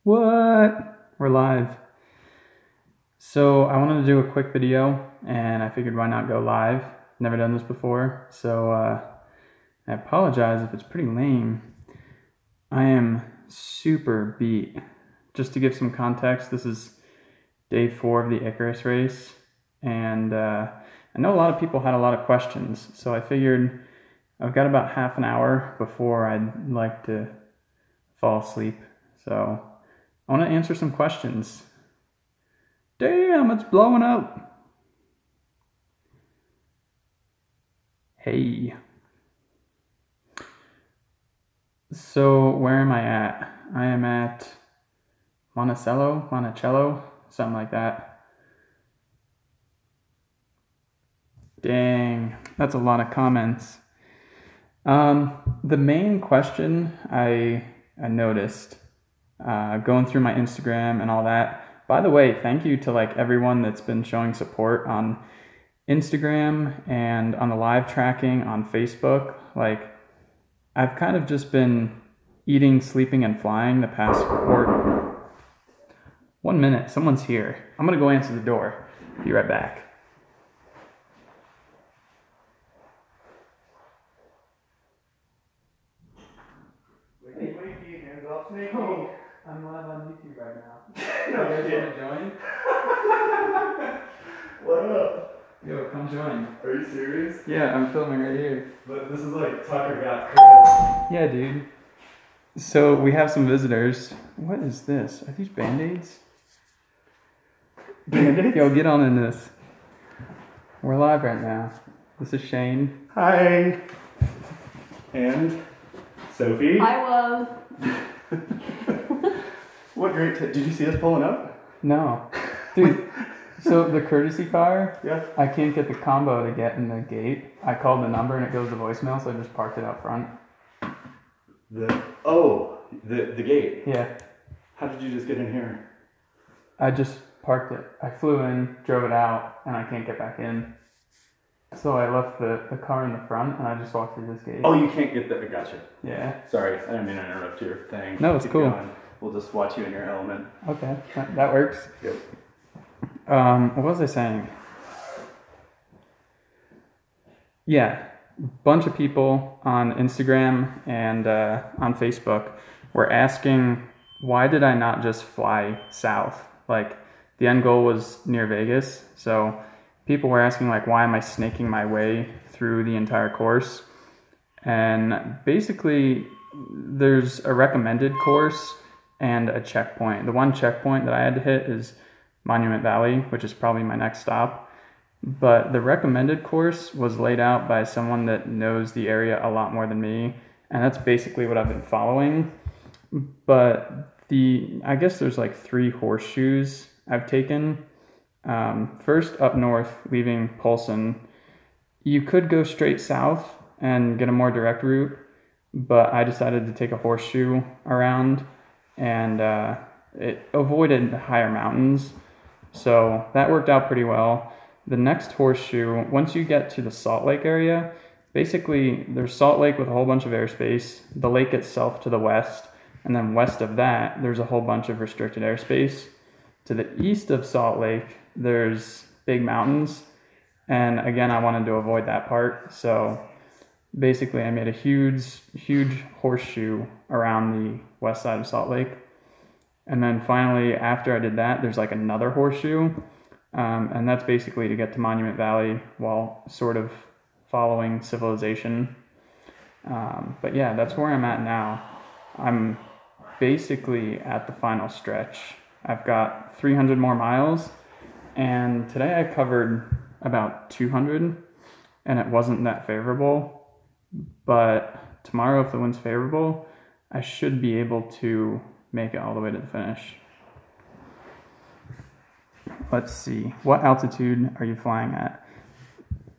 What? We're live. So I wanted to do a quick video and I figured why not go live. Never done this before, so I apologize if it's pretty lame. I am super beat. Just to give some context, this is day 4 of the Icarus race, and I know a lot of people had a lot of questions, so I figured I've got about half an hour before I'd like to fall asleep, so I want to answer some questions. Damn, it's blowing up. Hey. So where am I at? I am at Monticello, something like that. Dang, that's a lot of comments. The main question I noticed going through my Instagram and all that. By the way, thank you to like everyone that's been showing support on Instagram and on the live tracking on Facebook. Like, I've kind of just been eating, sleeping, and flying the past 1 minute, someone's here. I'm gonna go answer the door. Be right back. Wakey, hands off snakey. Oh, I'm live on YouTube right now. No, you guys wanna join? What up? Yo, come join. Are you serious? Yeah, I'm filming right here. But this is like Tucker got Chris. Yeah, dude. So we have some visitors. What is this? Are these Band-Aids? Band-Aids? Yo, get on in this. We're live right now. This is Shane. Hi. And Sophie. I was. What great did you see us pulling up? No. Dude, so the courtesy car, Yeah. I can't get the combo to get in the gate. I called the number and it goes to voicemail, so I just parked it out front. The gate. Yeah. How did you just get in here? I just parked it. I flew in, drove it out, and I can't get back in. So I left the car in the front and I just walked through this gate. Oh, you can't get that. Gotcha. Yeah. Sorry, I didn't mean to interrupt your thing. No, it's Keep cool. going. We'll just watch you in your element. Okay, that works. Yep. What was I saying? Yeah, bunch of people on Instagram and on Facebook were asking, why did I not just fly south? Like, the end goal was near Vegas, so people were asking, like, why am I snaking my way through the entire course? And basically, there's a recommended course and a checkpoint. The one checkpoint that I had to hit is Monument Valley, which is probably my next stop. But the recommended course was laid out by someone that knows the area a lot more than me, and that's basically what I've been following. But I guess there's like 3 horseshoes I've taken. First, up north, leaving Polson, you could go straight south and get a more direct route, but I decided to take a horseshoe around, and it avoided higher mountains, so that worked out pretty well. The next horseshoe, once you get to the Salt Lake area, basically there's Salt Lake with a whole bunch of airspace, the lake itself to the west, and then west of that, there's a whole bunch of restricted airspace. To the east of Salt Lake, there's big mountains, and again, I wanted to avoid that part, so basically I made a huge horseshoe around the west side of Salt Lake. And then finally, after I did that, there's like another horseshoe, and that's basically to get to Monument Valley while sort of following civilization. But yeah, that's where I'm at now. I'm basically at the final stretch. I've got 300 more miles, and today I covered about 200, and it wasn't that favorable. But tomorrow, if the wind's favorable, I should be able to make it all the way to the finish. Let's see. What altitude are you flying at?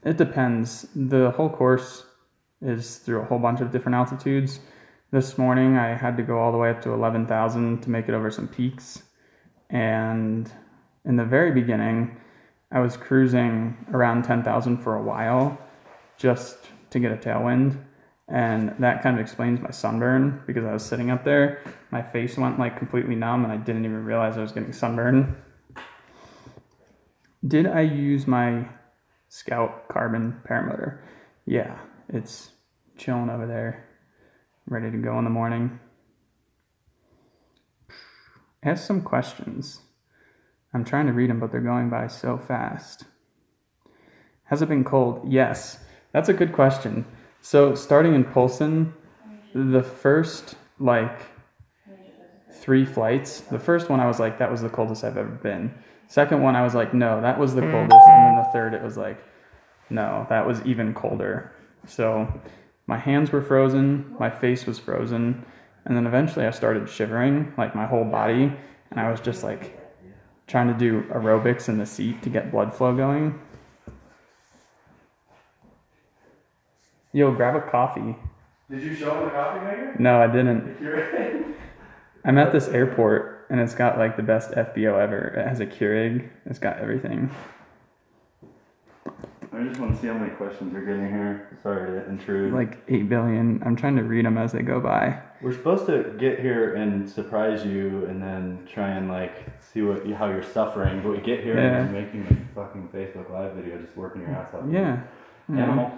It depends. The whole course is through a whole bunch of different altitudes. This morning I had to go all the way up to 11,000 to make it over some peaks. And in the very beginning, I was cruising around 10,000 for a while just to get a tailwind. And that kind of explains my sunburn, because I was sitting up there, my face went like completely numb and I didn't even realize I was getting sunburned. Did I use my Scout carbon paramotor? Yeah, it's chilling over there, ready to go in the morning. Ask some questions. I'm trying to read them, but they're going by so fast. Has it been cold? Yes, that's a good question. So starting in Polson, the first like 3 flights, the first one I was like, that was the coldest I've ever been. Second one I was like, no, that was the coldest. And then the third, it was like, no, that was even colder. So my hands were frozen, my face was frozen, and then eventually I started shivering, like my whole body, and I was just like trying to do aerobics in the seat to get blood flow going. Yo, grab a coffee. Did you show him the coffee maker? No, I didn't. You're right. I'm at this airport, and it's got like the best FBO ever. It has a Keurig. It's got everything. I just want to see how many questions you're getting here. Sorry to intrude. Like 8 billion. I'm trying to read them as they go by. We're supposed to get here and surprise you, and then try and like see how you're suffering. But we get here and you're making a fucking Facebook Live video, just working your ass off. Yeah. Animal.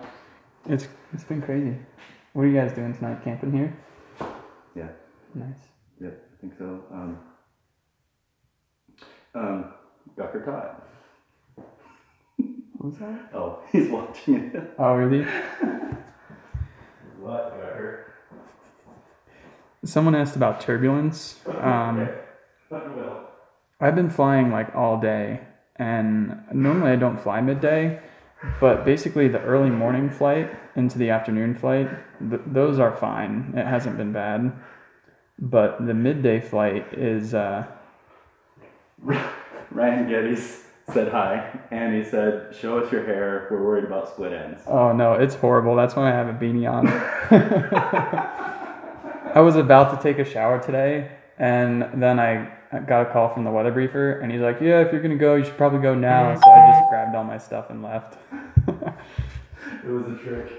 It's been crazy. What are you guys doing tonight? Camping here? Yeah. Nice. Yeah, I think so. Dr. Todd. What was that? Oh, he's watching it. Oh, really? What, Dr.? Someone asked about Turbulence. Well. I've been flying like all day, and normally I don't fly midday, but basically the early morning flight into the afternoon flight, those are fine. It hasn't been bad. But the midday flight is... Ryan Geddes said hi, and he said, show us your hair, we're worried about split ends. Oh no, it's horrible. That's why I have a beanie on. I was about to take a shower today, and then I got a call from the weather briefer, and he's like, yeah, if you're going to go, you should probably go now. So I just grabbed all my stuff and left. It was a trick.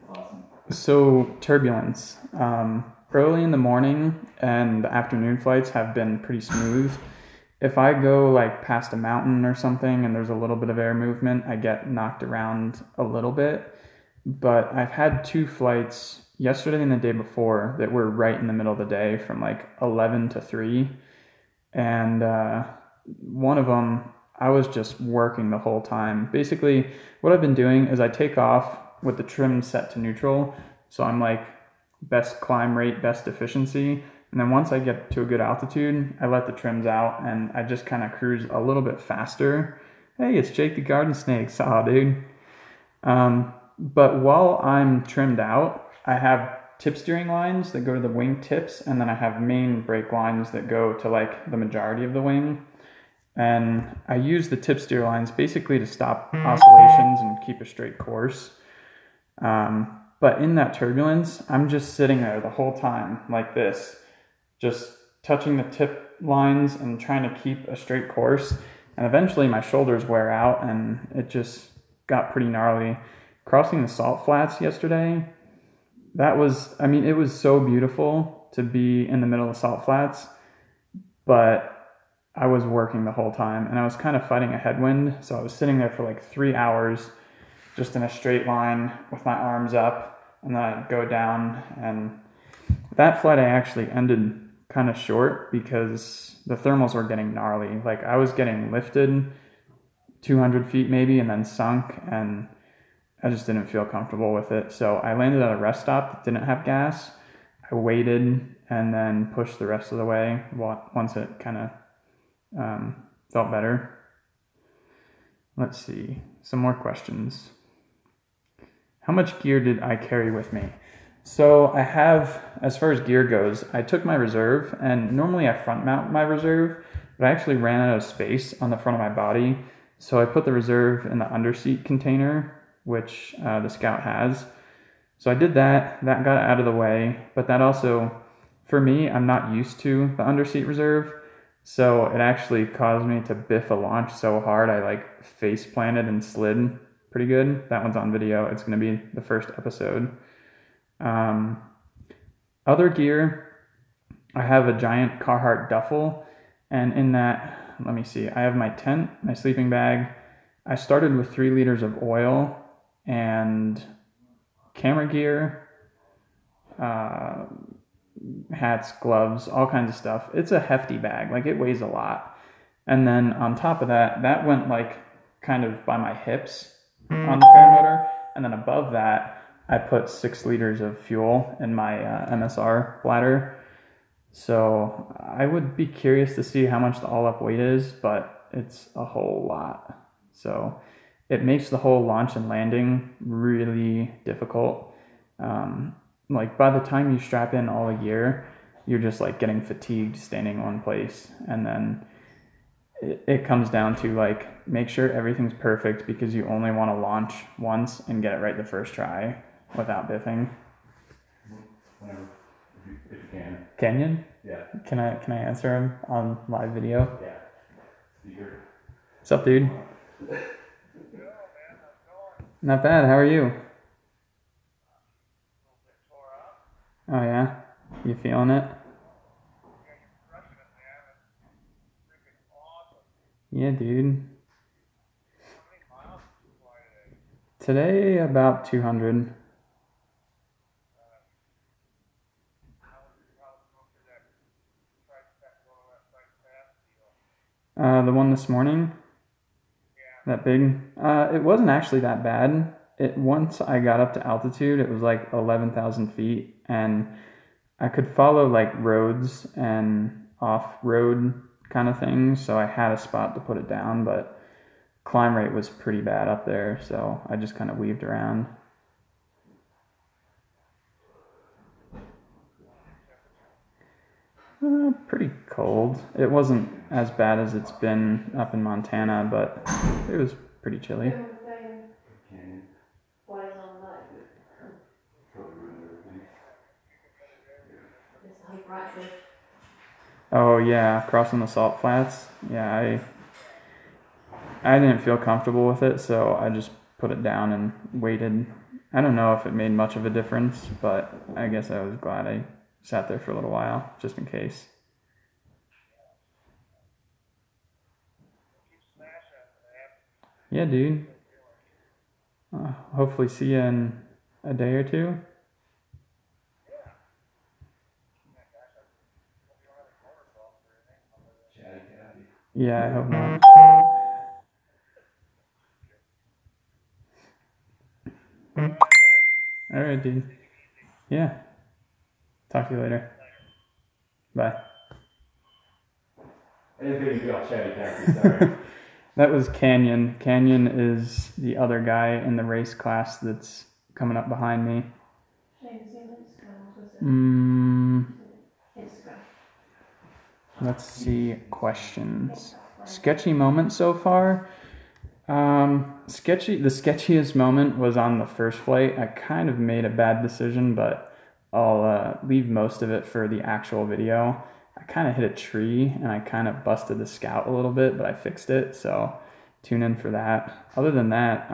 Awesome. So, Turbulence. Early in the morning and the afternoon flights have been pretty smooth. If I go like past a mountain or something and there's a little bit of air movement, I get knocked around a little bit. But I've had 2 flights yesterday and the day before that were right in the middle of the day from like 11 to 3. And one of them, I was just working the whole time. Basically, what I've been doing is I take off with the trim set to neutral. So I'm like best climb rate, best efficiency. And then once I get to a good altitude, I let the trims out and I just kind of cruise a little bit faster. Hey, it's Jake the Garden Snake. Saw, dude. But while I'm trimmed out, I have tip steering lines that go to the wing tips, and then I have main brake lines that go to like the majority of the wing. And I use the tip steer lines basically to stop oscillations and keep a straight course. But in that turbulence, I'm just sitting there the whole time like this, just touching the tip lines and trying to keep a straight course. And eventually my shoulders wear out and it just got pretty gnarly. Crossing the salt flats yesterday, it was so beautiful to be in the middle of salt flats, but I was working the whole time and I was kind of fighting a headwind. So I was sitting there for like 3 hours just in a straight line with my arms up, and then I'd go down. And that flight I actually ended kind of short because the thermals were getting gnarly. Like I was getting lifted 200 feet maybe and then sunk, and I just didn't feel comfortable with it. So I landed at a rest stop that didn't have gas. I waited and then pushed the rest of the way once it kind of felt better. Let's see, some more questions. How much gear did I carry with me? So I have, as far as gear goes, I took my reserve, and normally I front mount my reserve, but I actually ran out of space on the front of my body. So I put the reserve in the underseat container, which the Scout has. So I did that got it out of the way, but that also, for me, I'm not used to the underseat reserve. So it actually caused me to biff a launch so hard I like face planted and slid pretty good. That one's on video. It's going to be the first episode. Other gear, I have a giant Carhartt duffel, and in that, let me see, I have my tent, my sleeping bag. I started with 3 liters of oil and camera gear, hats, gloves, all kinds of stuff. It's a hefty bag, like it weighs a lot. And then on top of that, that went like kind of by my hips on the paramotor. And then above that, I put 6 liters of fuel in my MSR bladder. So I would be curious to see how much the all-up weight is, but it's a whole lot. So it makes the whole launch and landing really difficult. Like by the time you strap in all the gear, you're just like getting fatigued standing in one place. And then it comes down to like, make sure everything's perfect because you only want to launch once and get it right the first try without biffing. Whenever, if you can. Kenyan? Yeah. Can I answer him on live video? Yeah. Speaker. What's up, dude? Not bad. How are you? Oh yeah? You feeling it? Yeah, dude. Today about 200. The one this morning? That big? It wasn't actually that bad. Once I got up to altitude, it was like 11,000 feet, and I could follow like roads and off-road kind of things, so I had a spot to put it down, but climb rate was pretty bad up there, so I just kind of weaved around. Pretty cold. It wasn't as bad as it's been up in Montana, but it was pretty chilly. Oh yeah, crossing the salt flats. Yeah, I didn't feel comfortable with it, so I just put it down and waited. I don't know if it made much of a difference, but I guess I was glad I sat there for a little while, just in case. Yeah, dude. Hopefully see you in a day or two. Yeah, I hope not. All right, dude. Yeah. Talk to you later. Bye. I didn't think you'd be all chatty Cathy, sorry. That was Kenyan. Kenyan is the other guy in the race class that's coming up behind me. Let's see questions. Sketchy moment so far. The sketchiest moment was on the first flight. I kind of made a bad decision, but I'll leave most of it for the actual video. I kind of hit a tree and I kind of busted the scout a little bit, but I fixed it, so tune in for that. Other than that,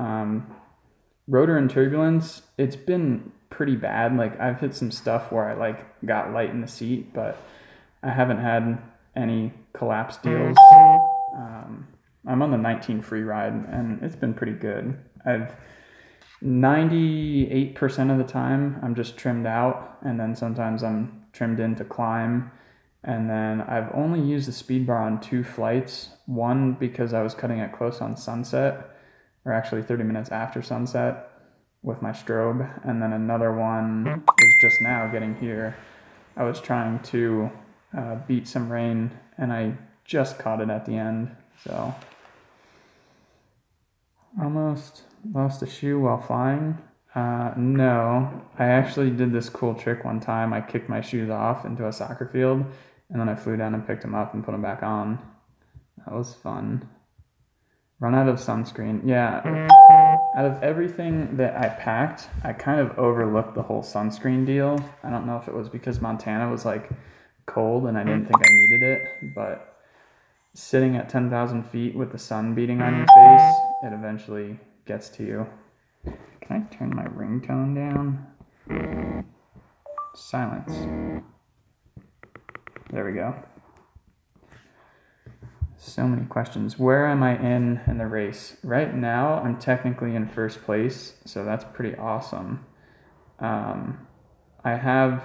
rotor and turbulence, it's been pretty bad. Like I've hit some stuff where I like got light in the seat, but I haven't had any collapse deals. I'm on the 19 free ride and it's been pretty good. 98% of the time I'm just trimmed out, and then sometimes I'm trimmed in to climb. And then I've only used the speed bar on 2 flights. One because I was cutting it close on sunset, or actually 30 minutes after sunset with my strobe. And then another one was just now getting here. I was trying to beat some rain and I just caught it at the end. So almost lost a shoe while flying. No, I actually did this cool trick one time. I kicked my shoes off into a soccer field, and then I flew down and picked them up and put them back on. That was fun. Run out of sunscreen. Yeah, out of everything that I packed, I kind of overlooked the whole sunscreen deal. I don't know if it was because Montana was like cold and I didn't think I needed it, but sitting at 10,000 feet with the sun beating on your face, it eventually gets to you. Can I turn my ringtone down? Silence. There we go. So many questions. Where am I in the race? Right now, I'm technically in first place, so that's pretty awesome. I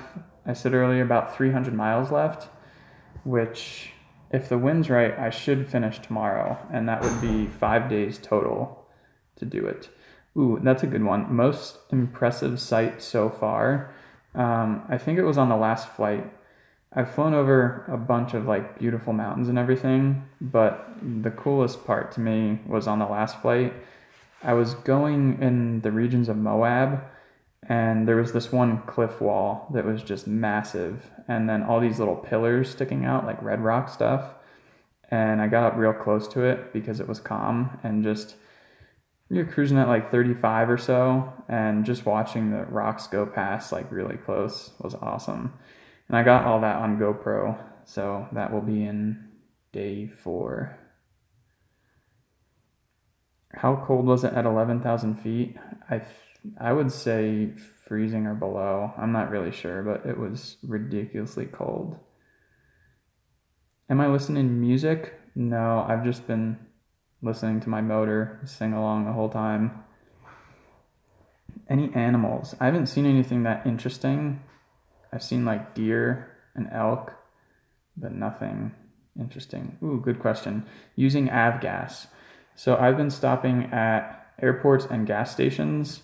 said earlier, about 300 miles left, which, if the wind's right, I should finish tomorrow, and that would be 5 days total to do it. Ooh, that's a good one. Most impressive sight so far. I think it was on the last flight. I've flown over a bunch of like beautiful mountains and everything, but the coolest part to me was on the last flight. I was going in the regions of Moab, and there was this one cliff wall that was just massive, and then all these little pillars sticking out like red rock stuff. And I got up real close to it because it was calm, and just you're cruising at like 35 or so, and just watching the rocks go past like really close was awesome. And I got all that on GoPro, so that will be in day 4. How cold was it at 11,000 feet? I would say freezing or below. I'm not really sure, but it was ridiculously cold. Am I listening to music? No, I've just been listening to my motor sing along the whole time. Any animals? I haven't seen anything that interesting. I've seen like deer and elk, but nothing interesting. Ooh, good question. Using avgas. So I've been stopping at airports and gas stations.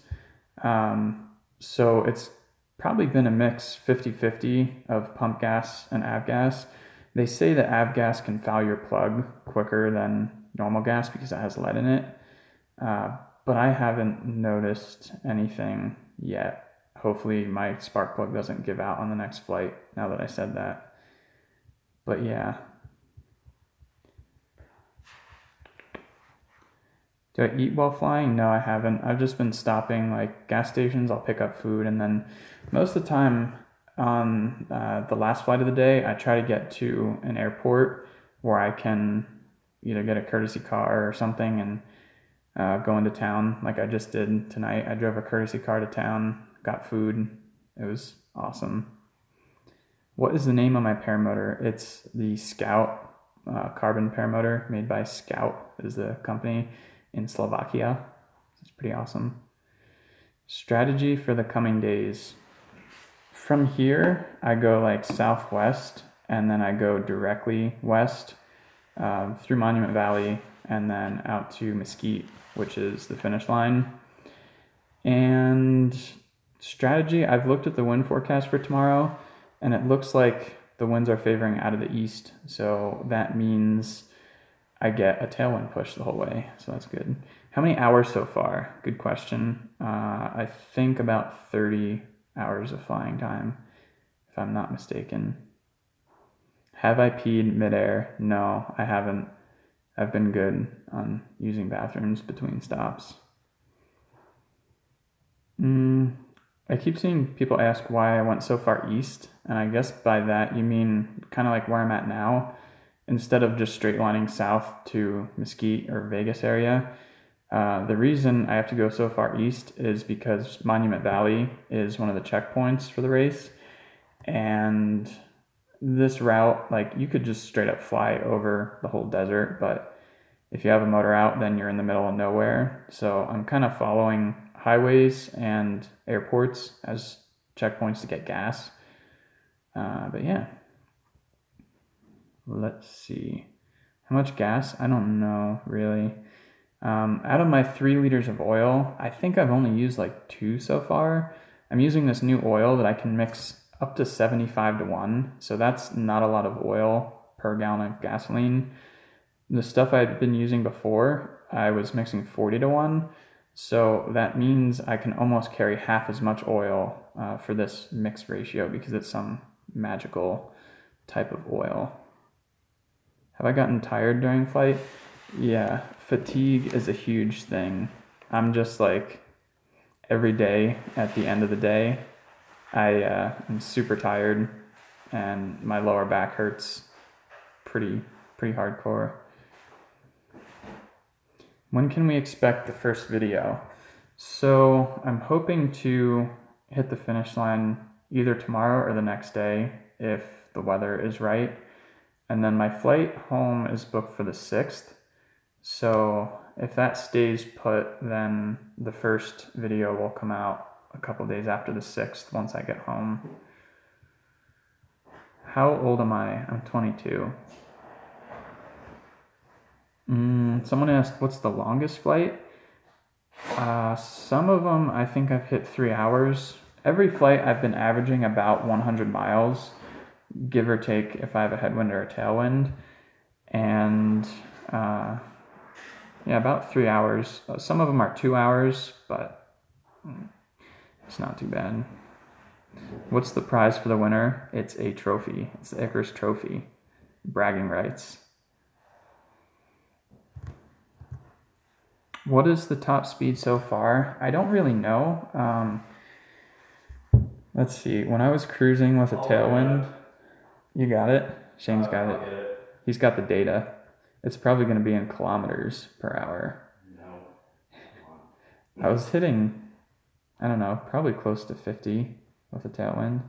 So it's probably been a mix 50-50 of pump gas and avgas. They say that avgas can foul your plug quicker than normal gas because it has lead in it. But I haven't noticed anything yet. Hopefully my spark plug doesn't give out on the next flight now that I said that. But yeah. Do I eat while flying? No, I haven't. I've just been stopping like gas stations. I'll pick up food, and then most of the time on the last flight of the day, I try to get to an airport where I can either get a courtesy car or something and go into town like I just did tonight. I drove a courtesy car to town, got food. It was awesome. What is the name of my paramotor? It's the Scout carbon paramotor made by Scout is the company in Slovakia. It's pretty awesome. Strategy for the coming days. From here, I go like southwest, and then I go directly west through Monument Valley, and then out to Mesquite, which is the finish line. And strategy, I've looked at the wind forecast for tomorrow, and it looks like the winds are favoring out of the east. So that means I get a tailwind push the whole way. So that's good. How many hours so far? Good question. I think about 30 hours of flying time, if I'm not mistaken. Have I peed midair? No, I haven't. I've been good on using bathrooms between stops. I keep seeing people ask why I went so far east, and I guess by that you mean kind of like where I'm at now. Instead of just straight lining south to Mesquite or Vegas area. The reason I have to go so far east is because Monument Valley is one of the checkpoints for the race. And this route, like you could just straight up fly over the whole desert, but if you have a motor out, then you're in the middle of nowhere. So I'm kind of following highways and airports as checkpoints to get gas. But yeah. Let's see. How much gas? I don't know, really. Out of my 3 liters of oil, I think I've only used like 2 so far. I'm using this new oil that I can mix up to 75-1. So that's not a lot of oil per gallon of gasoline. The stuff I'd been using before, I was mixing 40-1. So that means I can almost carry half as much oil for this mix ratio because it's some magical type of oil. Have I gotten tired during flight? Yeah, fatigue is a huge thing. I'm just like, every day at the end of the day, I'm super tired and my lower back hurts pretty hardcore. When can we expect the first video? So I'm hoping to hit the finish line either tomorrow or the next day if the weather is right. And then my flight home is booked for the 6th. So if that stays put, then the first video will come out a couple days after the 6th once I get home. How old am I? I'm 22. Someone asked, what's the longest flight? Some of them, I think I've hit 3 hours. Every flight I've been averaging about 100 miles, give or take if I have a headwind or a tailwind. And yeah, about 3 hours. Some of them are 2 hours, but it's not too bad. What's the prize for the winner? It's a trophy. It's the Icarus trophy. Bragging rights. What is the top speed so far? I don't really know. Let's see. When I was cruising with a tailwind, you got it? Shane's got it. I'll get it. He's got the data. It's probably going to be in kilometers per hour. No. I was hitting, I don't know, probably close to 50 with a tailwind.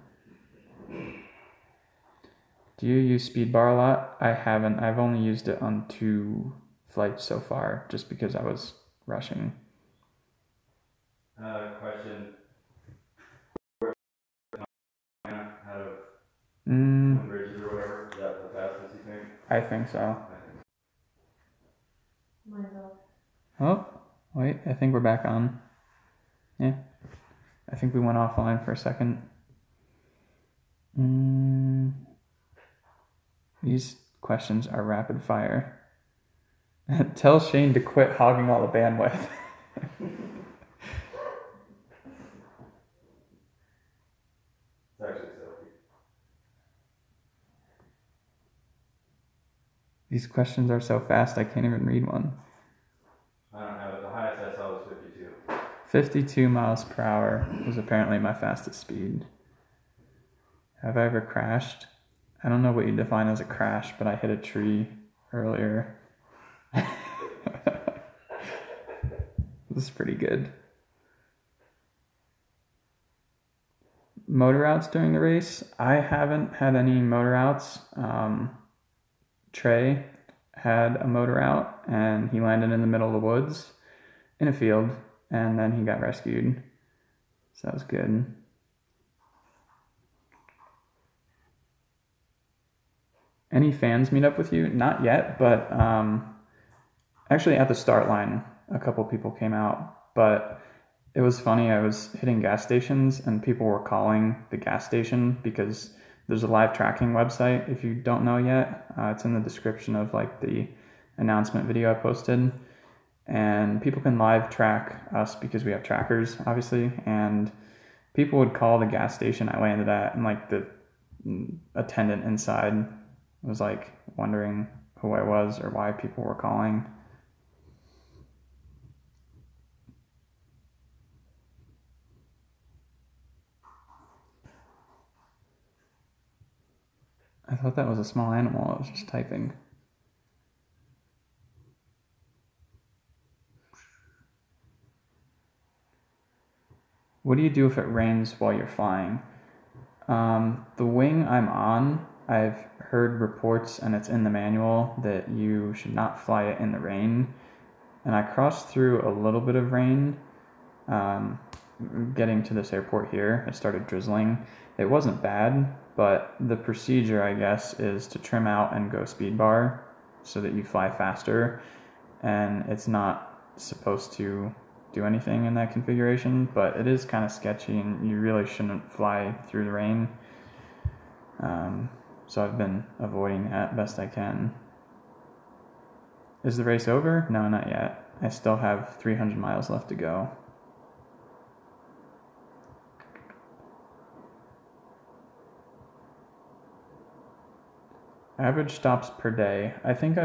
Do you use speed bar a lot? I haven't. I've only used it on 2 flights so far, just because I was rushing. Question. Out of bridges or whatever, is that the fastest you think? I think so. Oh, wait, I think we're back on. Yeah. I think we went offline for a second. These questions are rapid fire. Tell Shane to quit hogging all the bandwidth. It's actually silky. These questions are so fast I can't even read one. I don't have it. The highest I saw was 52. 52 miles per hour was apparently my fastest speed. Have I ever crashed? I don't know what you define as a crash, but I hit a tree earlier. This is pretty good. Motor outs during the race? I haven't had any motor outs. Trey had a motor out and he landed in the middle of the woods in a field and then he got rescued. So that was good. Any fans meet up with you? Not yet, but actually at the start line, a couple people came out. But it was funny, I was hitting gas stations and people were calling the gas station because there's a live tracking website. If you don't know yet, it's in the description of like the announcement video I posted. And people can live track us because we have trackers, obviously. And people would call the gas station I landed at, and like the attendant inside was like wondering who I was or why people were calling. I thought that was a small animal. I was just typing. What do you do if it rains while you're flying? The wing I'm on, I've heard reports, and it's in the manual, that you should not fly it in the rain. And I crossed through a little bit of rain. Getting to this airport here, it started drizzling. It wasn't bad, but the procedure, I guess, is to trim out and go speed bar so that you fly faster. And it's not supposed to do anything in that configuration, but it is kind of sketchy and you really shouldn't fly through the rain. So I've been avoiding that best I can. Is the race over? No, not yet. I still have 300 miles left to go. Average stops per day. I think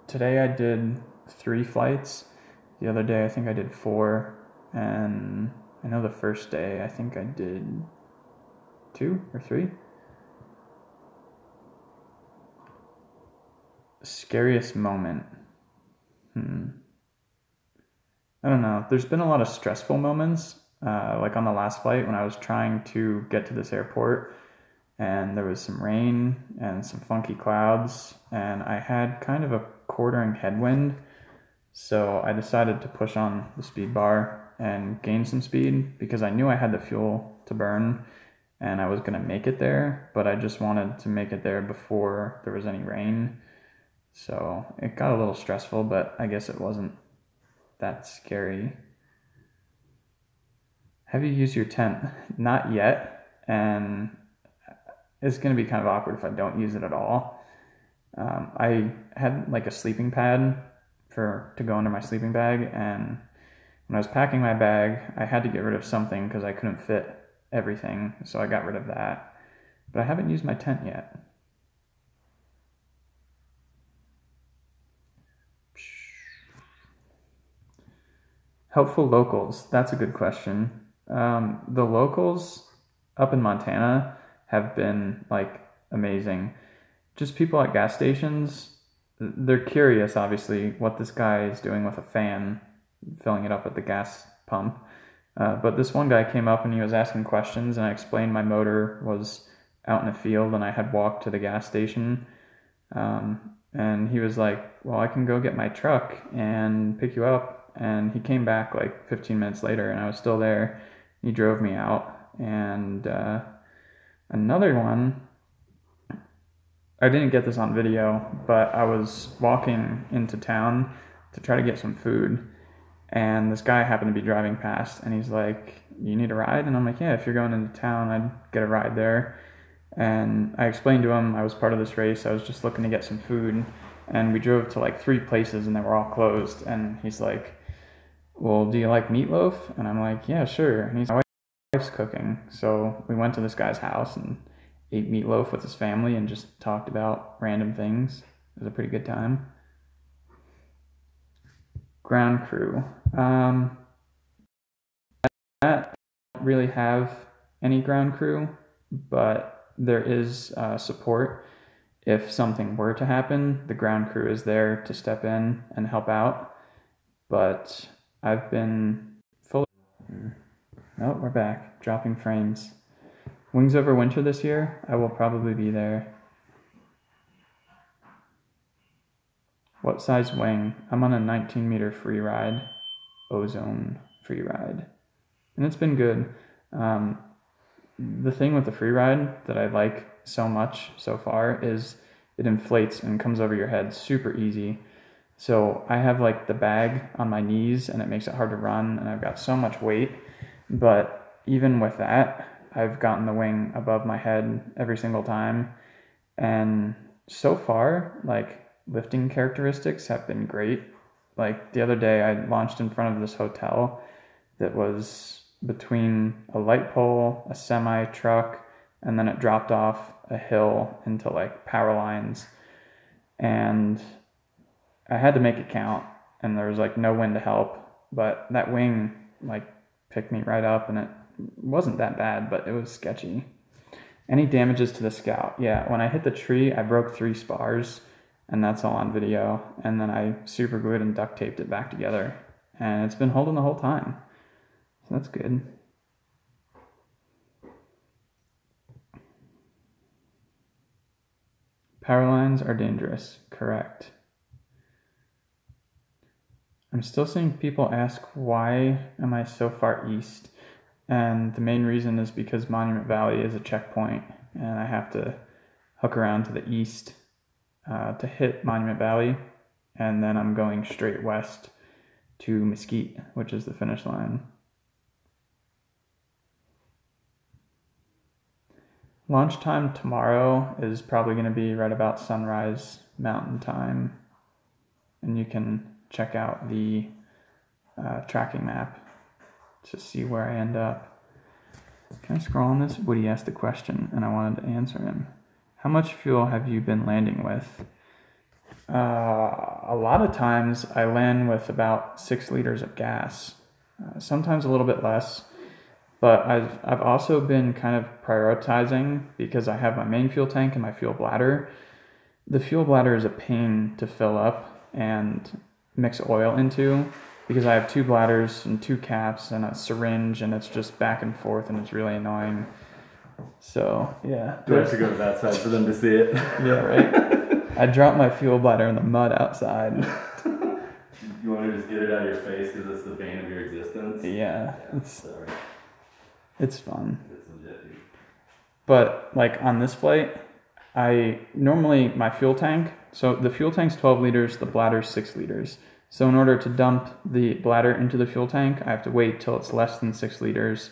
today I did 3 flights. The other day I think I did 4. And I know the first day I think I did 2 or 3. Scariest moment. I don't know. There's been a lot of stressful moments, like on the last flight when I was trying to get to this airport and there was some rain and some funky clouds, and I had kind of a quartering headwind. So I decided to push on the speed bar and gain some speed because I knew I had the fuel to burn and I was going to make it there, but I just wanted to make it there before there was any rain. So it got a little stressful, but I guess it wasn't that scary. Have you used your tent? Not yet, and it's going to be kind of awkward if I don't use it at all. I had like a sleeping pad to go under my sleeping bag, and when I was packing my bag, I had to get rid of something because I couldn't fit everything, so I got rid of that. But I haven't used my tent yet. Helpful locals. That's a good question. The locals up in Montana have been like amazing. Just people at gas stations, they're curious, obviously, what this guy is doing with a fan, filling it up at the gas pump. But this one guy came up and he was asking questions, and I explained my motor was out in the field and I had walked to the gas station. And he was like, well, I can go get my truck and pick you up. And he came back like 15 minutes later and I was still there. He drove me out. And another one, I didn't get this on video, but I was walking into town to try to get some food. And this guy happened to be driving past and he's like, you need a ride? And I'm like, yeah, if you're going into town, I'd get a ride there. And I explained to him I was part of this race. I was just looking to get some food. And we drove to like 3 places and they were all closed. And he's like, well, do you like meatloaf? And I'm like, yeah, sure. And he's like, my wife's cooking. So we went to this guy's house and ate meatloaf with his family and just talked about random things. It was a pretty good time. Ground crew. I don't really have any ground crew, but there is support. If something were to happen, the ground crew is there to step in and help out. But I've been fully... Oh, we're back. Dropping frames. Wings over winter this year? I will probably be there. What size wing? I'm on a 19-meter free ride. Ozone free ride. And it's been good. The thing with the free ride that I like so much so far is it inflates and comes over your head super easy. So I have like the bag on my knees and it makes it hard to run and I've got so much weight. But even with that, I've gotten the wing above my head every single time. And so far, like lifting characteristics have been great. Like the other day I launched in front of this hotel that was between a light pole, a semi truck, and then it dropped off a hill into like power lines. And I had to make it count and there was like no wind to help, but that wing like picked me right up and it wasn't that bad, but it was sketchy. Any damages to the Scout? Yeah, when I hit the tree, I broke 3 spars and that's all on video. And then I super glued and duct taped it back together and it's been holding the whole time. So that's good. Power lines are dangerous. Correct. I'm still seeing people ask, why am I so far east? And the main reason is because Monument Valley is a checkpoint and I have to hook around to the east to hit Monument Valley. And then I'm going straight west to Mesquite, which is the finish line. Launch time tomorrow is probably going to be right about sunrise mountain time. And you can check out the tracking map to see where I end up. Can I scroll on this? Woody asked a question and I wanted to answer him. How much fuel have you been landing with? A lot of times I land with about 6 liters of gas. Sometimes a little bit less. But I've also been kind of prioritizing because I have my main fuel tank and my fuel bladder. The fuel bladder is a pain to fill up and mix oil into. because I have 2 bladders and 2 caps and a syringe, and it's just back and forth, and it's really annoying. So, yeah. Do I have to go to that side for them to see it? Yeah, right? I dropped my fuel bladder in the mud outside. You want to just get it out of your face because it's the bane of your existence? Yeah, it's fun. It's legit, dude. But, like, on this flight, normally my fuel tank, so the fuel tank's 12 liters, the bladder's 6 liters. So in order to dump the bladder into the fuel tank, I have to wait till it's less than 6 liters,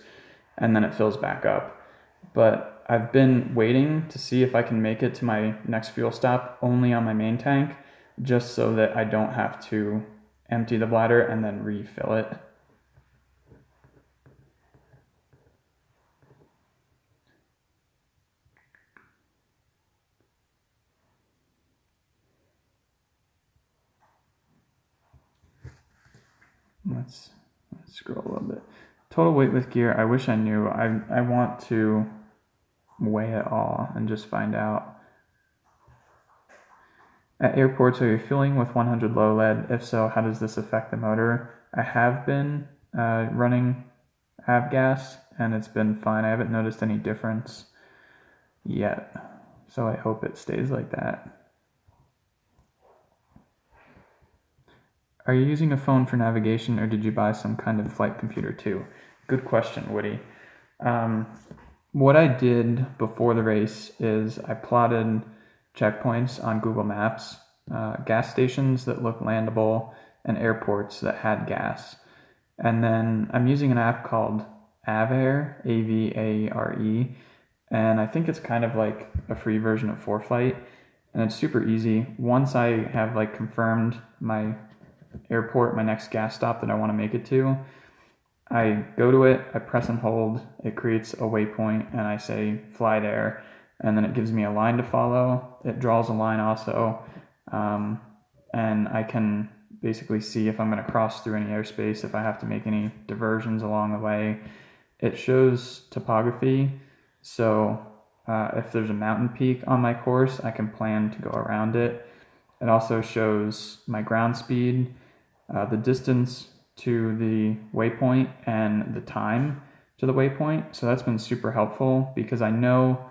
and then it fills back up. But I've been waiting to see if I can make it to my next fuel stop only on my main tank, just so that I don't have to empty the bladder and then refill it. Let's scroll a little bit. Total weight with gear, I wish I knew. I want to weigh it all and just find out. At airports, are you fueling with 100 low lead? If so, how does this affect the motor? I have been running avgas, and it's been fine. I haven't noticed any difference yet, so I hope it stays like that. Are you using a phone for navigation, or did you buy some kind of flight computer too? Good question, Woody. What I did before the race is I plotted checkpoints on Google Maps, gas stations that look landable, and airports that had gas. And then I'm using an app called Avare, A-V-A-R-E, and I think it's kind of like a free version of ForeFlight, and it's super easy. Once I have like confirmed my airport, my next gas stop that I want to make it to, I go to it, I press and hold, it creates a waypoint, and I say fly there, and then it gives me a line to follow. It draws a line also, and I can basically see if I'm going to cross through any airspace, if I have to make any diversions along the way. It shows topography, so if there's a mountain peak on my course, I can plan to go around it. It also shows my ground speed, the distance to the waypoint, and the time to the waypoint. So that's been super helpful because I know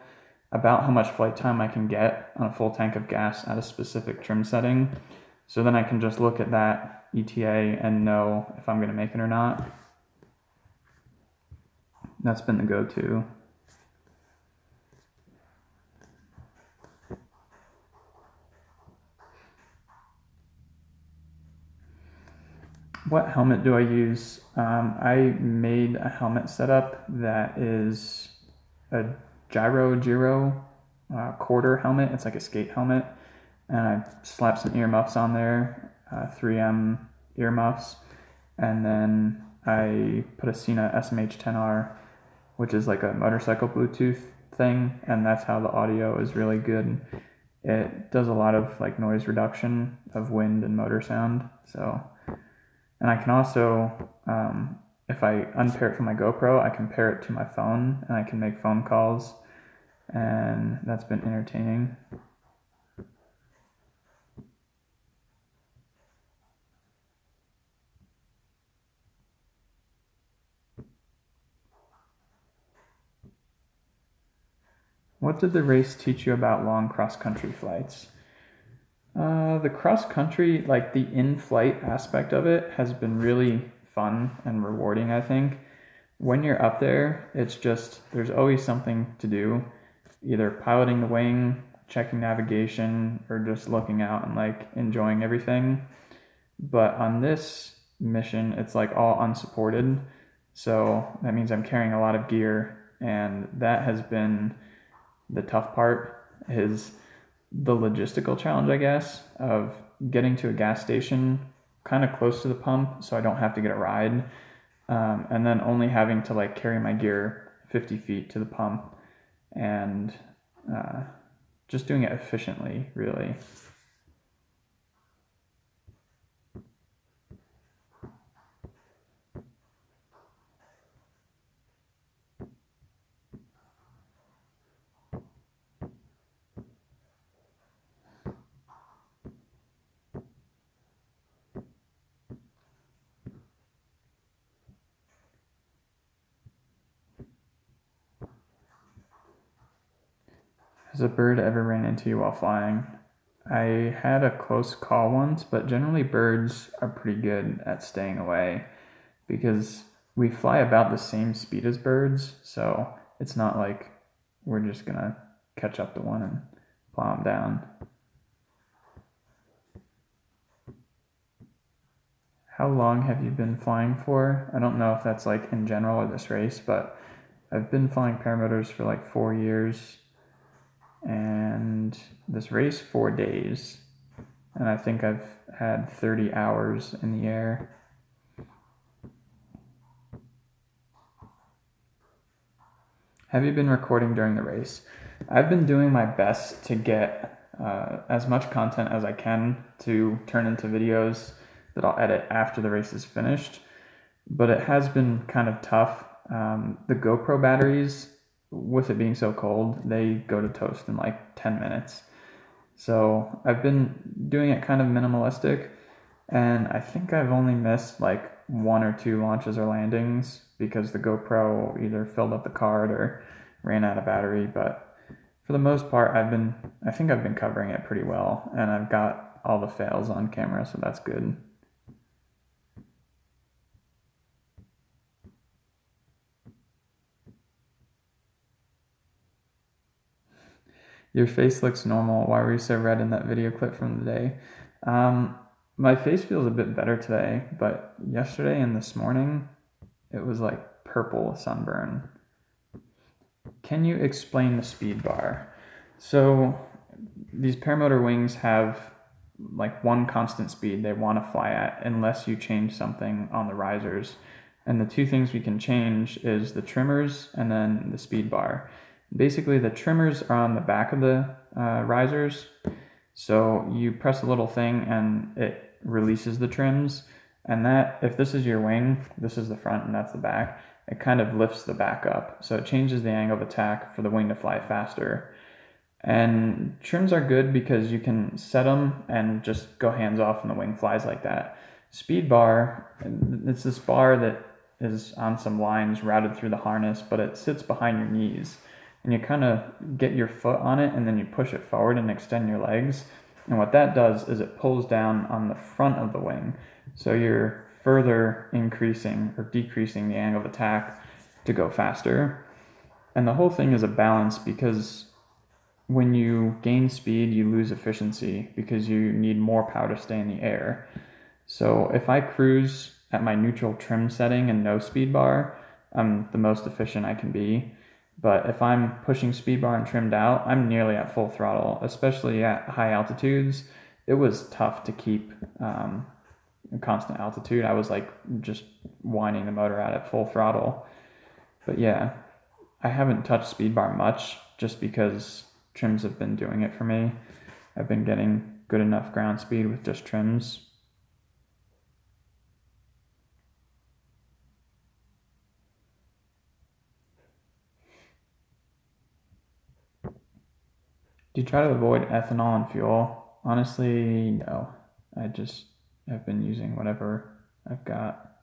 about how much flight time I can get on a full tank of gas at a specific trim setting. So then I can just look at that ETA and know if I'm going to make it or not. That's been the go-to. What helmet do I use? I made a helmet setup that is a Giro quarter helmet. It's like a skate helmet, and I slapped some earmuffs on there, 3M earmuffs, and then I put a Sena SMH-10R, which is like a motorcycle Bluetooth thing, and that's how the audio is really good. It does a lot of like noise reduction of wind and motor sound. So, and I can also, if I unpair it from my GoPro, I can pair it to my phone, and I can make phone calls, and that's been entertaining. What did the race teach you about long cross-country flights? The cross-country, like the in-flight aspect of it, has been really fun and rewarding, I think. When you're up there, it's just, there's always something to do, either piloting the wing, checking navigation, or just looking out and like enjoying everything. But on this mission, it's like all unsupported. So that means I'm carrying a lot of gear, and that has been the tough part, is the logistical challenge, I guess, of getting to a gas station kind of close to the pump so I don't have to get a ride, and then only having to like carry my gear 50 feet to the pump, and just doing it efficiently, really. Has a bird ever ran into you while flying? I had a close call once, but generally birds are pretty good at staying away because we fly about the same speed as birds, so it's not like we're just gonna catch up to one and plow them down. How long have you been flying for? I don't know if that's like in general or this race, but I've been flying paramotors for like 4 years, and this race 4 days, and I think I've had 30 hours in the air. Have you been recording during the race? I've been doing my best to get as much content as I can to turn into videos that I'll edit after the race is finished, but it has been kind of tough. The GoPro batteries, with it being so cold, they go to toast in like 10 minutes. So I've been doing it kind of minimalistic, and I think I've only missed like 1 or 2 launches or landings because the GoPro either filled up the card or ran out of battery. But for the most part, I think I've been covering it pretty well, and I've got all the fails on camera, so that's good. Your face looks normal. Why were you so red in that video clip from the day? My face feels a bit better today, but yesterday and this morning, it was like purple sunburn. Can you explain the speed bar? So these paramotor wings have like one constant speed they want to fly at unless you change something on the risers. And the 2 things we can change is the trimmers and then the speed bar. Basically, the trimmers are on the back of the risers. So you press a little thing and it releases the trims. And that, if this is your wing, this is the front and that's the back, it kind of lifts the back up. So it changes the angle of attack for the wing to fly faster. And trims are good because you can set them and just go hands off and the wing flies like that. Speed bar, it's this bar that is on some lines routed through the harness, but it sits behind your knees. And you kind of get your foot on it and then you push it forward and extend your legs. And what that does is it pulls down on the front of the wing. So you're further increasing or decreasing the angle of attack to go faster. And the whole thing is a balance because when you gain speed, you lose efficiency because you need more power to stay in the air. So if I cruise at my neutral trim setting and no speed bar, I'm the most efficient I can be. But if I'm pushing speed bar and trimmed out, I'm nearly at full throttle, especially at high altitudes. It was tough to keep a constant altitude. I was like just whining the motor out at full throttle. But yeah, I haven't touched speed bar much just because trims have been doing it for me. I've been getting good enough ground speed with just trims. Do you try to avoid ethanol and fuel? Honestly, no. I just have been using whatever I've got.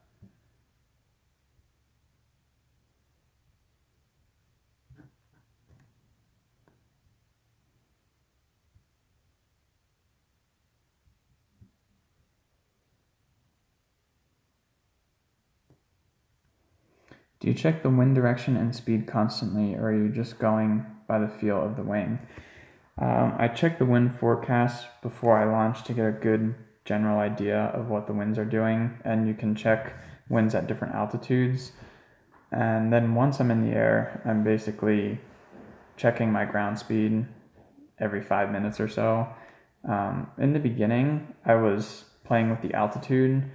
Do you check the wind direction and speed constantly, or are you just going by the feel of the wing? I check the wind forecast before I launch to get a good general idea of what the winds are doing, and you can check winds at different altitudes. And then once I'm in the air, I'm basically checking my ground speed every 5 minutes or so. In the beginning, I was playing with the altitude,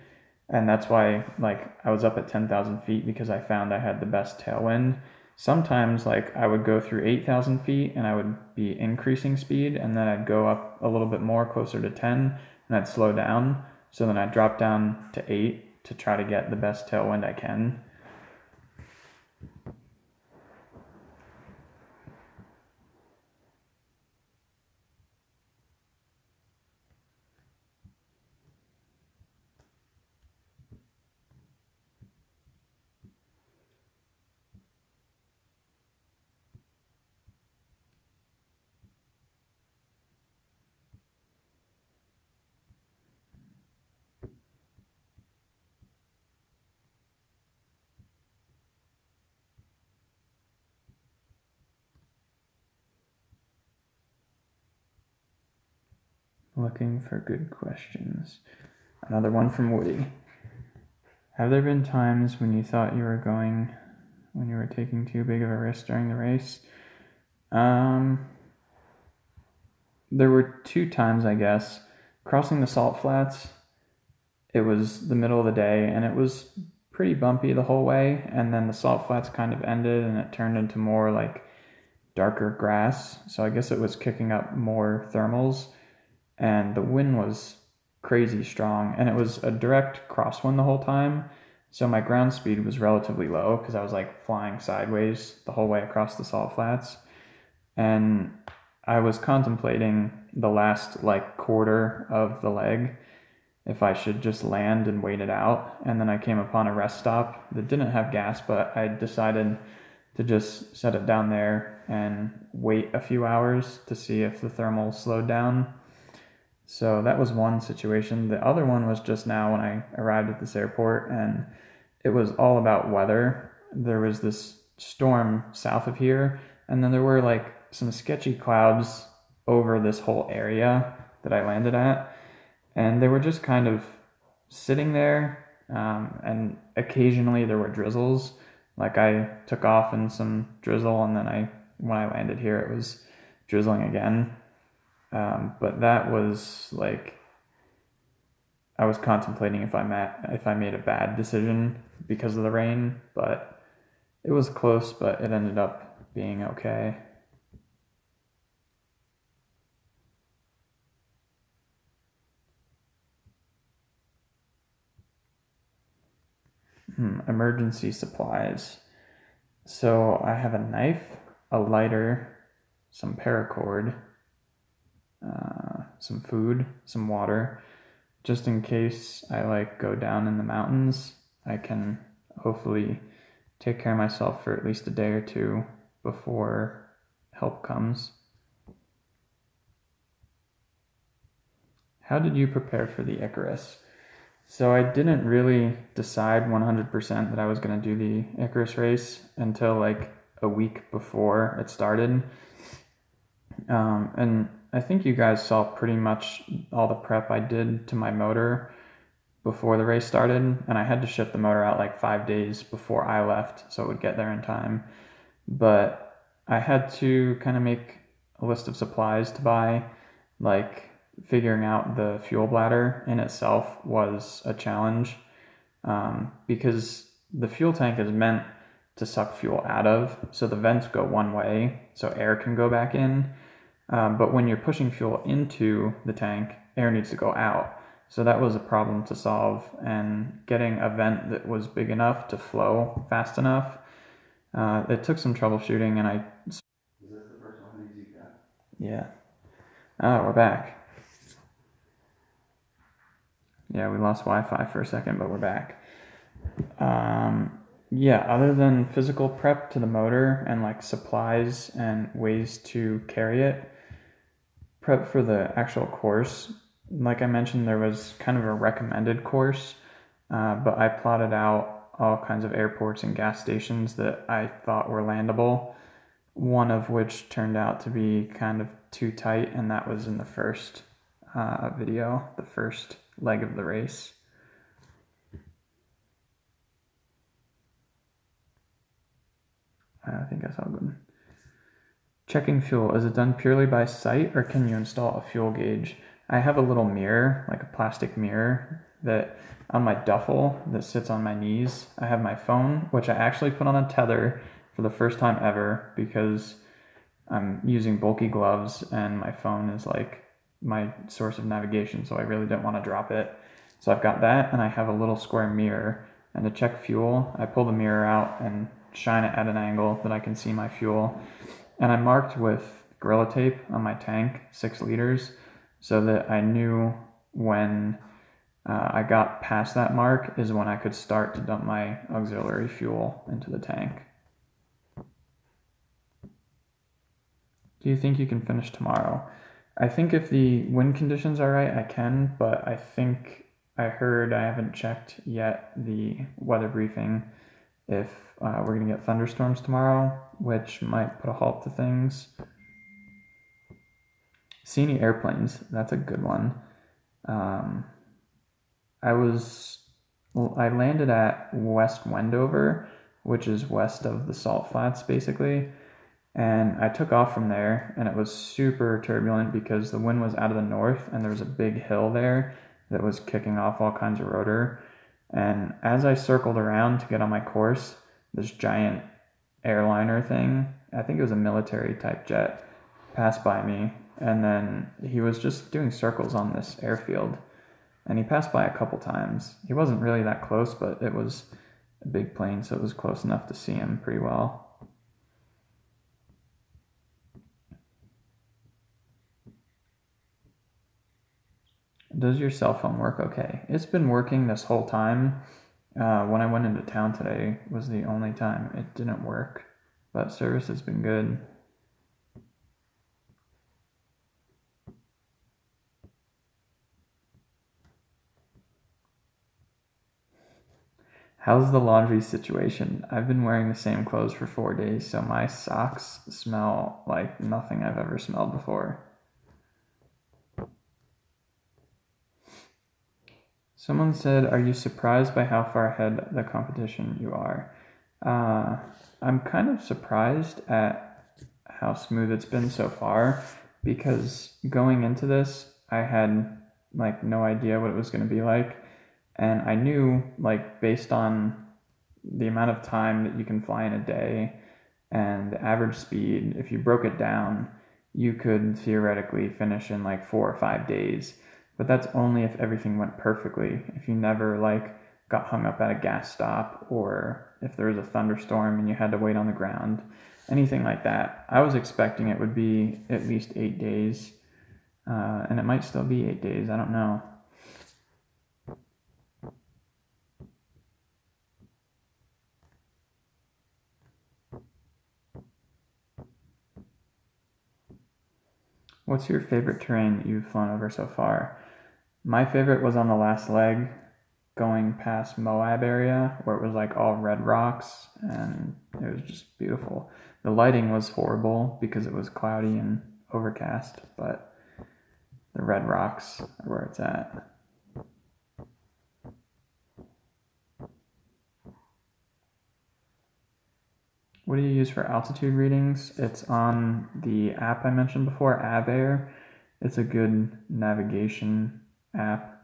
and that's why like I was up at 10,000 feet because I found I had the best tailwind. Sometimes like I would go through 8,000 feet and I would be increasing speed, and then I'd go up a little bit more closer to 10 and I'd slow down. So then I'd drop down to 8 to try to get the best tailwind I can. Looking for good questions. Another one from Woody. Have there been times when you thought you were taking too big of a risk during the race? There were 2 times, I guess. Crossing the salt flats, it was the middle of the day, and it was pretty bumpy the whole way, and then the salt flats kind of ended, and it turned into more like darker grass, so I guess it was kicking up more thermals, and the wind was crazy strong, and it was a direct crosswind the whole time, so my ground speed was relatively low because I was like flying sideways the whole way across the salt flats, and I was contemplating the last like quarter of the leg if I should just land and wait it out, and then I came upon a rest stop that didn't have gas, but I decided to just set it down there and wait a few hours to see if the thermal slowed down. So that was one situation. The other one was just now when I arrived at this airport, and it was all about weather. There was this storm south of here, and then there were like some sketchy clouds over this whole area that I landed at, and they were just kind of sitting there, and occasionally there were drizzles. Like I took off in some drizzle, and then when I landed here, it was drizzling again. But that was like, I was contemplating if I made a bad decision because of the rain, but it was close, but it ended up being okay. Emergency supplies. So I have a knife, a lighter, some paracord, some food, some water, just in case I go down in the mountains. I can hopefully take care of myself for at least a day or 2 before help comes. How did you prepare for the Icarus? So I didn't really decide 100% that I was going to do the Icarus race until a week before it started. And I think you guys saw pretty much all the prep I did to my motor before the race started, and I had to ship the motor out 5 days before I left so it would get there in time. But I had to kind of make a list of supplies to buy, figuring out the fuel bladder in itself was a challenge, because the fuel tank is meant to suck fuel out of, so the vents go one way so air can go back in, but when you're pushing fuel into the tank, air needs to go out. So that was a problem to solve, and getting a vent that was big enough to flow fast enough, it took some troubleshooting. And Is this the first one of these you got? Yeah. We're back. Yeah, we lost Wi-Fi for a second, but we're back. Yeah, other than physical prep to the motor and supplies and ways to carry it, prep for the actual course. Like I mentioned, there was kind of a recommended course, but I plotted out all kinds of airports and gas stations that I thought were landable, one of which turned out to be kind of too tight, and that was in the first video, the first leg of the race. I think that's all good. Checking fuel, is it done purely by sight, or can you install a fuel gauge? I have a little mirror, a plastic mirror, that on my duffel that sits on my knees. I have my phone, which I actually put on a tether for the first time ever because I'm using bulky gloves and my phone is my source of navigation, so I really don't want to drop it. So I've got that, and I have a little square mirror, and to check fuel, I pull the mirror out and shine it at an angle that I can see my fuel. And I marked with Gorilla Tape on my tank 6 liters so that I knew when I got past that mark is when I could start to dump my auxiliary fuel into the tank. Do you think you can finish tomorrow? I think if the wind conditions are right, I can, but I think I heard, I haven't checked yet the weather briefing, if we're going to get thunderstorms tomorrow, which might put a halt to things. See any airplanes? That's a good one. I landed at West Wendover, which is west of the Salt Flats, basically. And I took off from there, and it was super turbulent because the wind was out of the north, and there was a big hill there that was kicking off all kinds of rotor. And as I circled around to get on my course, this giant airliner thing, I think it was a military type jet, passed by me. And then he was just doing circles on this airfield. And he passed by a couple times. He wasn't really that close, but it was a big plane, so it was close enough to see him pretty well. Does your cell phone work okay? It's been working this whole time. When I went into town today was the only time it didn't work, but service has been good. How's the laundry situation? I've been wearing the same clothes for 4 days, so my socks smell like nothing I've ever smelled before. Someone said, are you surprised by how far ahead of the competition you are? I'm kind of surprised at how smooth it's been so far, because going into this, I had like no idea what it was going to be like. And I knew, like, based on the amount of time that you can fly in a day and the average speed, if you broke it down, you could theoretically finish in like 4 or 5 days. But that's only if everything went perfectly. If you never like got hung up at a gas stop, or if there was a thunderstorm and you had to wait on the ground, anything like that. I was expecting it would be at least 8 days, and it might still be 8 days. I don't know. What's your favorite terrain that you've flown over so far? My favorite was on the last leg, going past Moab area, where it was like all red rocks, and it was just beautiful. The lighting was horrible because it was cloudy and overcast, but the red rocks are where it's at. What do you use for altitude readings? It's on the app I mentioned before, Avair. It's a good navigation app.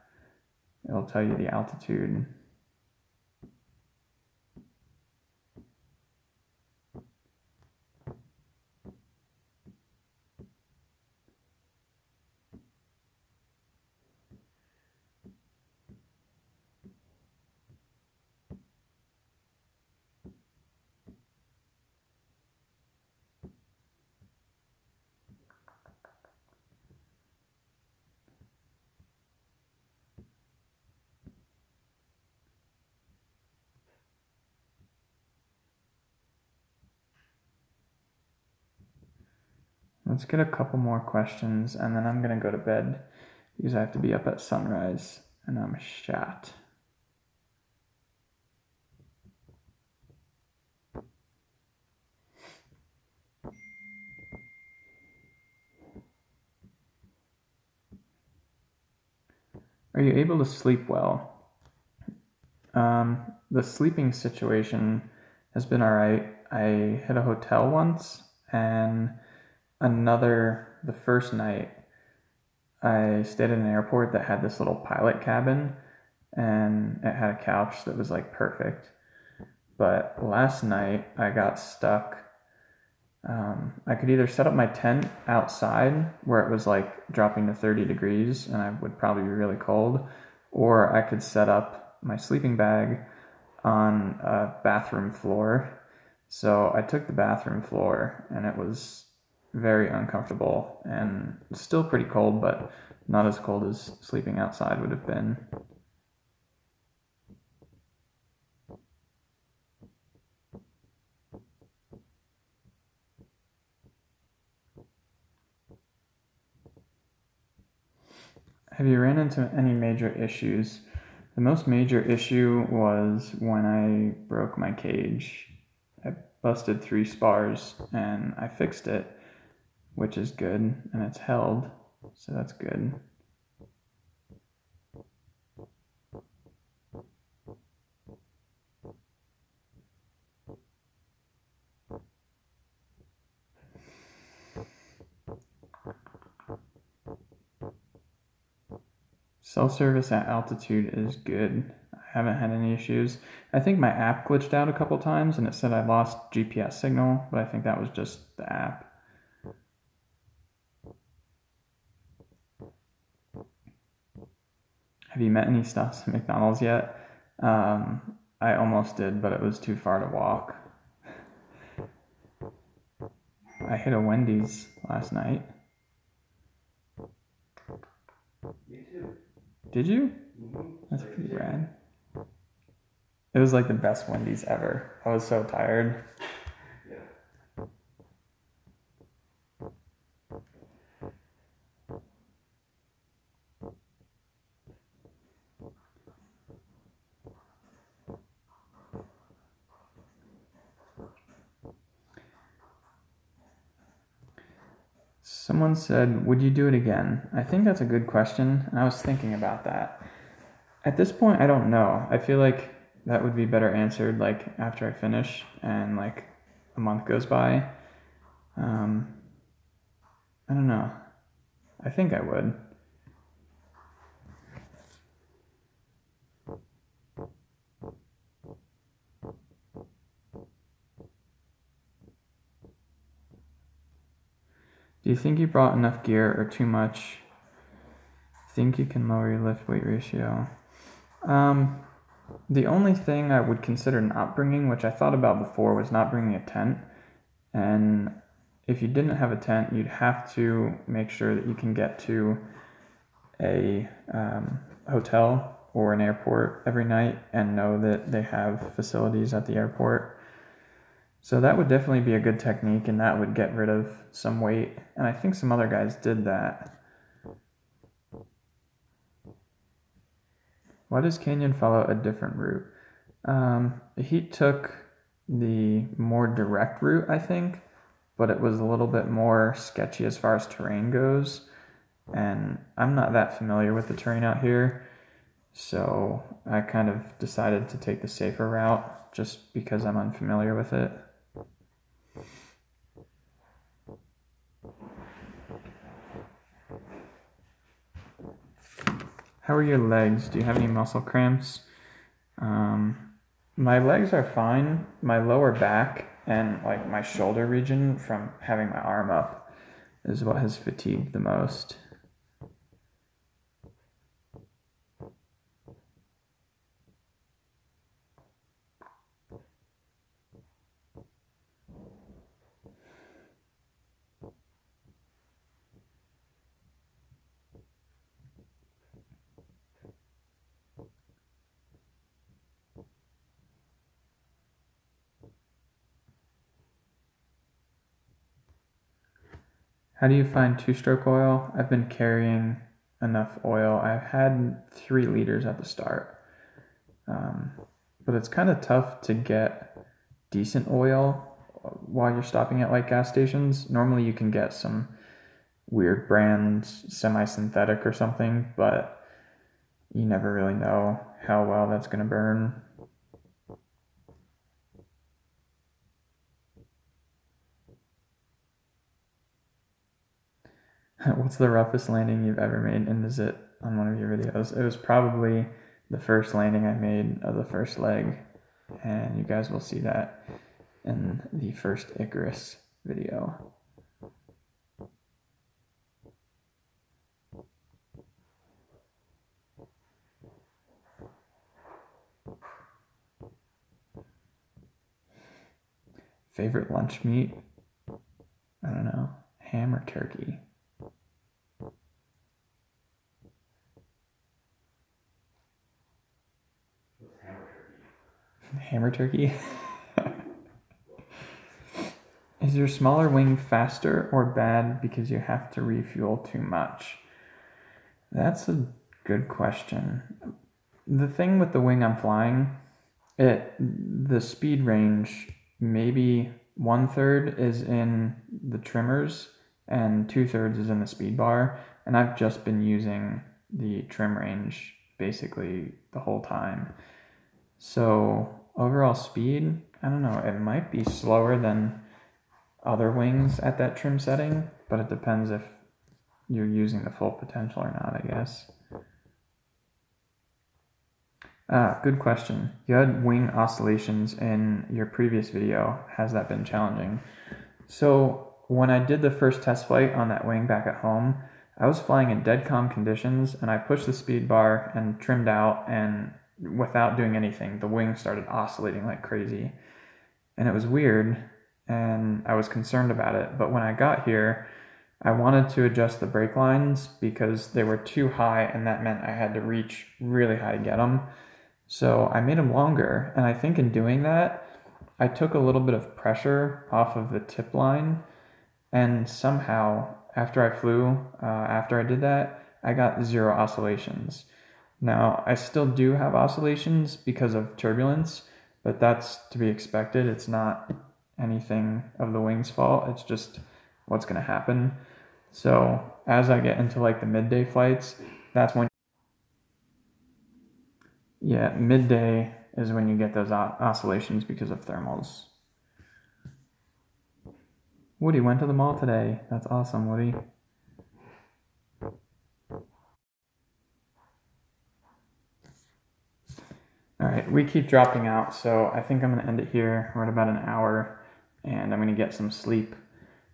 It'll tell you the altitude. Let's get a couple more questions, and then I'm going to go to bed because I have to be up at sunrise, and I'm shot. Are you able to sleep well? The sleeping situation has been all right. I hit a hotel once, and the first night, I stayed at an airport that had this little pilot cabin, and it had a couch that was like perfect. But last night, I got stuck. I could either set up my tent outside where it was like dropping to 30 degrees and I would probably be really cold, or I could set up my sleeping bag on a bathroom floor. So I took the bathroom floor, and it was very uncomfortable and still pretty cold, but not as cold as sleeping outside would have been. Have you ran into any major issues? The most major issue was when I broke my cage. I busted 3 spars and I fixed it, which is good, and it's held. So that's good. Self-service at altitude is good. I haven't had any issues. I think my app glitched out a couple times and it said I lost GPS signal, but I think that was just the app. Have you met any stuffs at McDonald's yet? I almost did, but it was too far to walk. I hit a Wendy's last night. Me too. Did you? Mm-hmm. That's pretty rad. It was like the best Wendy's ever. I was so tired. Yeah. Someone said, would you do it again? I think that's a good question. I was thinking about that. At this point, I don't know. I feel like that would be better answered like after I finish and like a month goes by. I don't know. I think I would. Do you think you brought enough gear or too much? Think you can lower your lift weight ratio? The only thing I would consider not bringing, which I thought about before, was not bringing a tent. And if you didn't have a tent, you'd have to make sure that you can get to a hotel or an airport every night and know that they have facilities at the airport. So that would definitely be a good technique, and that would get rid of some weight. And I think some other guys did that. Why does Kenyan follow a different route? He took the more direct route, I think, but it was a little bit more sketchy as far as terrain goes. And I'm not that familiar with the terrain out here, so I kind of decided to take the safer route just because I'm unfamiliar with it. How are your legs? Do you have any muscle cramps? My legs are fine. My lower back and like my shoulder region from having my arm up is what has fatigued the most. How do you find two-stroke oil? I've been carrying enough oil. I've had 3 liters at the start. But it's kind of tough to get decent oil while you're stopping at like gas stations. Normally you can get some weird brands, semi-synthetic or something, but you never really know how well that's going to burn. What's the roughest landing you've ever made, and is it on one of your videos? It was probably the first landing I made of the first leg, and you guys will see that in the first Icarus video. Favorite lunch meat? I don't know. Ham or turkey? Hammer turkey? Is your smaller wing faster or bad because you have to refuel too much? That's a good question. The thing with the wing I'm flying, the speed range, maybe 1/3 is in the trimmers, and 2/3 is in the speed bar, and I've just been using the trim range basically the whole time. So overall speed, I don't know, it might be slower than other wings at that trim setting, but it depends if you're using the full potential or not, I guess. Good question. You had wing oscillations in your previous video. Has that been challenging? So when I did the first test flight on that wing back at home, I was flying in dead calm conditions, and I pushed the speed bar and trimmed out, and without doing anything, the wing started oscillating like crazy. And it was weird, and I was concerned about it. But when I got here, I wanted to adjust the brake lines because they were too high, and that meant I had to reach really high to get them. So I made them longer, and I think in doing that, I took a little bit of pressure off of the tip line, and somehow, after I flew, after I did that, I got 0 oscillations. Now, I still do have oscillations because of turbulence, but that's to be expected. It's not anything of the wing's fault. It's just what's going to happen. So as I get into like the midday flights, that's when, yeah, midday is when you get those oscillations because of thermals. Woody went to the mall today. That's awesome, Woody. All right, we keep dropping out, so I think I'm going to end it here. We're at about an hour, and I'm going to get some sleep.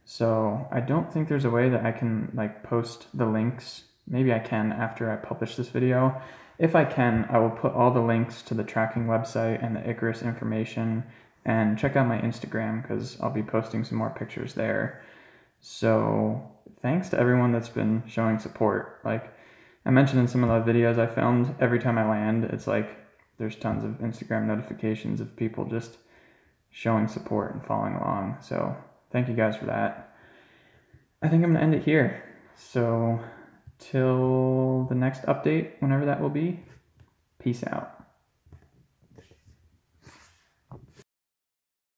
So I don't think there's a way that I can like post the links. Maybe I can after I publish this video. If I can, I will put all the links to the tracking website and the Icarus information, and check out my Instagram because I'll be posting some more pictures there. So thanks to everyone that's been showing support. Like I mentioned in some of the videos I filmed, every time I land, it's like there's tons of Instagram notifications of people just showing support and following along. So thank you guys for that. I think I'm going to end it here. So till the next update, whenever that will be, peace out.